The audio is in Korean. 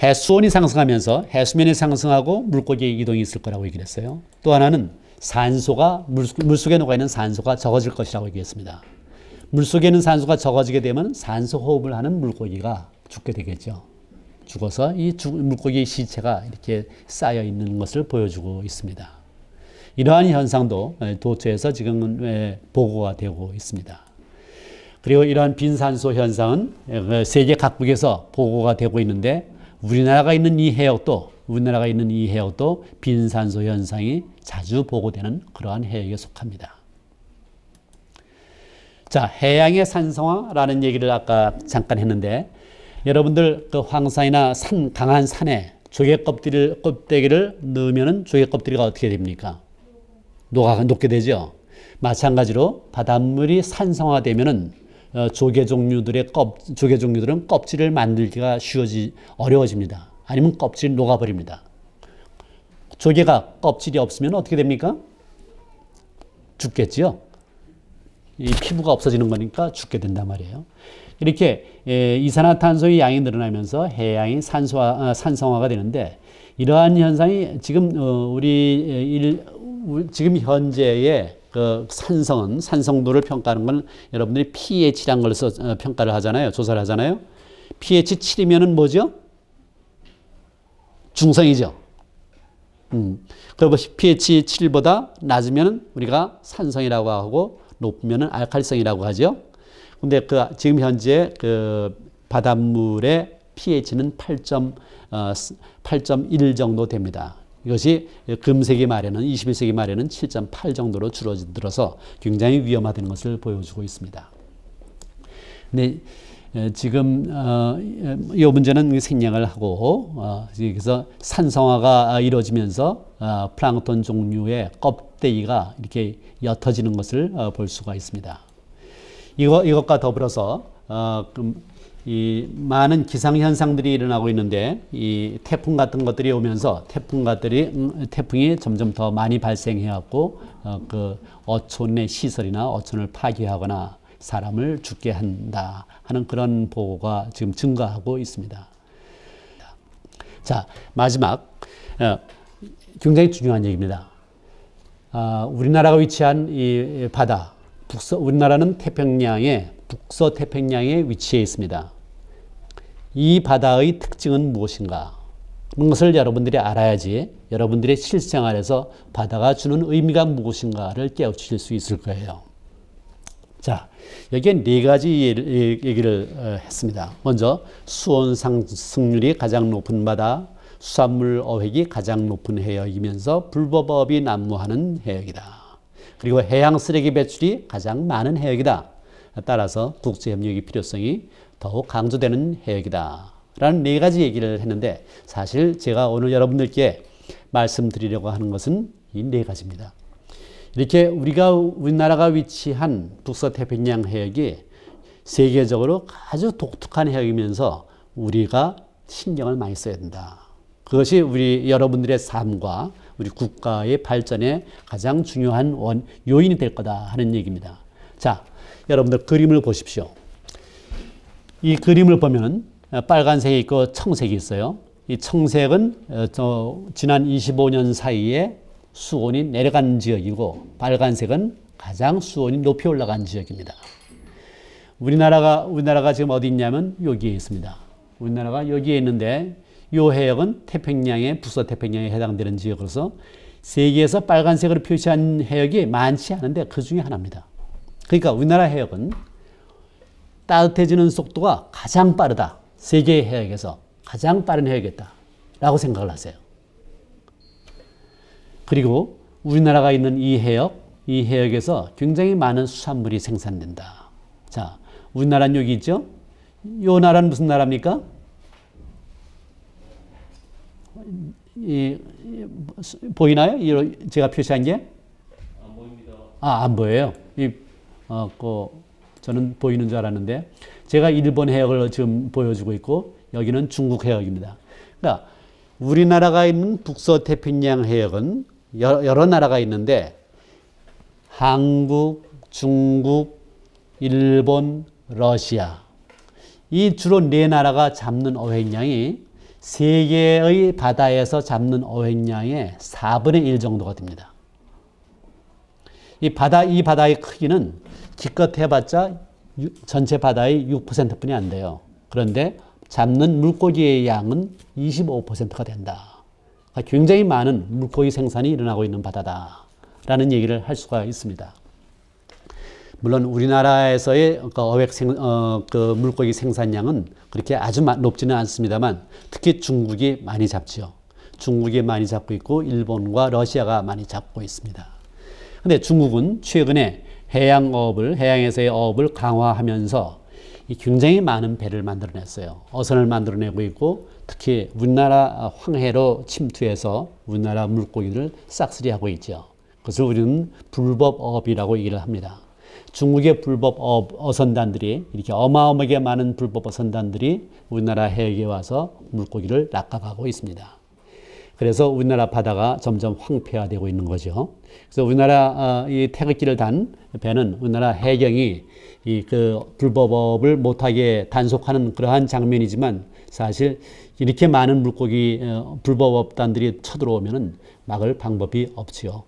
해수온이 상승하면서 해수면이 상승하고 물고기의 이동이 있을 거라고 얘기를 했어요. 또 하나는 산소가 물속에 녹아있는 산소가 적어질 것이라고 얘기했습니다. 물속에 있는 산소가 적어지게 되면 산소 호흡을 하는 물고기가 죽게 되겠죠. 죽어서 이 물고기의 시체가 이렇게 쌓여 있는 것을 보여주고 있습니다. 이러한 현상도 도처에서 지금은 보고가 되고 있습니다. 그리고 이러한 빈산소 현상은 세계 각국에서 보고가 되고 있는데 우리나라가 있는 이 해역도 빈산소 현상이 자주 보고되는 그러한 해역에 속합니다. 자, 해양의 산성화라는 얘기를 아까 잠깐 했는데 여러분들 그 황산이나 강한 산에 조개 껍데기를 넣으면 조개 껍데기가 어떻게 됩니까? 녹게 되죠. 마찬가지로 바닷물이 산성화되면은 조개 종류들은 껍질을 만들기가 어려워집니다. 아니면 껍질이 녹아버립니다. 조개가 껍질이 없으면 어떻게 됩니까? 죽겠지요. 이 피부가 없어지는 거니까 죽게 된단 말이에요. 이렇게 이산화탄소의 양이 늘어나면서 해양이 산성화가 되는데 이러한 현상이 지금 지금 현재의 그 산성도를 평가하는 건 여러분들이 pH라는 걸 평가를 하잖아요. 조사를 하잖아요. pH 7이면은 뭐죠? 중성이죠. 그리고 pH 7보다 낮으면 우리가 산성이라고 하고 높으면 알칼리성이라고 하죠. 근데 지금 현재 그 바닷물의 pH는 8.1 정도 됩니다. 이것이 금세기 말에는 21세기 말에는 7.8 정도로 줄어들어서 굉장히 위험하다는 것을 보여주고 있습니다. 근데 지금 이 문제는 생략을 하고 그래서 산성화가 이루어지면서 플랑크톤 종류의 껍데기가 이렇게 옅어지는 것을 볼 수가 있습니다. 이것과 더불어서 이 많은 기상현상들이 일어나고 있는데 이 태풍 같은 것들이 오면서 태풍이 점점 더 많이 발생해갖고 그 어촌의 시설이나 어촌을 파괴하거나 사람을 죽게 한다 하는 그런 보고가 지금 증가하고 있습니다. 자, 마지막 굉장히 중요한 얘기입니다. 우리나라가 위치한 이 바다, 우리나라는 북서태평양에 위치해 있습니다. 이 바다의 특징은 무엇인가? 그런 것을 여러분들이 알아야지 여러분들의 실생활에서 바다가 주는 의미가 무엇인가를 깨우칠 수 있을 거예요. 자, 여기에 네 가지 얘기를 했습니다. 먼저 수온 상승률이 가장 높은 바다, 수산물 어획이 가장 높은 해역이면서 불법업이 난무하는 해역이다. 그리고 해양 쓰레기 배출이 가장 많은 해역이다. 따라서 국제협력의 필요성이 더욱 강조되는 해역이다. 라는 네 가지 얘기를 했는데 사실 제가 오늘 여러분들께 말씀드리려고 하는 것은 이 네 가지입니다. 이렇게 우리나라가 위치한 북서태평양 해역이 세계적으로 아주 독특한 해역이면서 우리가 신경을 많이 써야 된다. 그것이 여러분들의 삶과 우리 국가의 발전에 가장 중요한 요인이 될 거다 하는 얘기입니다. 자, 여러분들 그림을 보십시오. 이 그림을 보면 빨간색이 있고 청색이 있어요. 이 청색은 지난 25년 사이에 수온이 내려간 지역이고 빨간색은 가장 수온이 높이 올라간 지역입니다. 우리나라가 지금 어디 있냐면 여기에 있습니다. 우리나라가 여기에 있는데 이 해역은 북서태평양에 해당되는 지역으로서 세계에서 빨간색으로 표시한 해역이 많지 않은데 그 중에 하나입니다. 그러니까 우리나라 해역은 따뜻해지는 속도가 가장 빠르다. 세계의 해역에서 가장 빠른 해역이었다. 라고 생각을 하세요. 그리고 우리나라가 있는 이 해역에서 굉장히 많은 수산물이 생산된다. 자, 우리나라는 여기 있죠? 이 나라는 무슨 나라입니까? 보이나요? 제가 표시한 게? 안 보입니다. 안 보여요? 저는 보이는 줄 알았는데 제가 일본 해역을 지금 보여주고 있고 여기는 중국 해역입니다. 그러니까 우리나라가 있는 북서태평양 해역은 여러 나라가 있는데 한국, 중국, 일본, 러시아 이 주로 네 나라가 잡는 어획량이 세계의 바다에서 잡는 어획량의 4분의 1 정도가 됩니다. 이 바다의 크기는 기껏 해봤자 전체 바다의 6%뿐이 안 돼요. 그런데 잡는 물고기의 양은 25%가 된다. 그러니까 굉장히 많은 물고기 생산이 일어나고 있는 바다다라는 얘기를 할 수가 있습니다. 물론 우리나라에서의 그 물고기 생산량은 그렇게 아주 높지는 않습니다만 특히 중국이 많이 잡죠. 중국이 많이 잡고 있고 일본과 러시아가 많이 잡고 있습니다. 그런데 중국은 최근에 해양에서의 어업을 강화하면서 굉장히 많은 배를 만들어냈어요. 어선을 만들어내고 있고 특히 우리나라 황해로 침투해서 우리나라 물고기를 싹쓸이하고 있죠. 그것을 우리는 불법어업이라고 얘기를 합니다. 중국의 불법 어선단들이 이렇게 어마어마하게 많은 불법 어선단들이 우리나라 해역에 와서 물고기를 낚아가고 있습니다. 그래서 우리나라 바다가 점점 황폐화되고 있는 거죠. 그래서 우리나라 이 태극기를 단 배는 우리나라 해경이 그 불법업을 못하게 단속하는 그러한 장면이지만 사실 이렇게 많은 물고기 불법업단들이 쳐들어오면은 막을 방법이 없지요.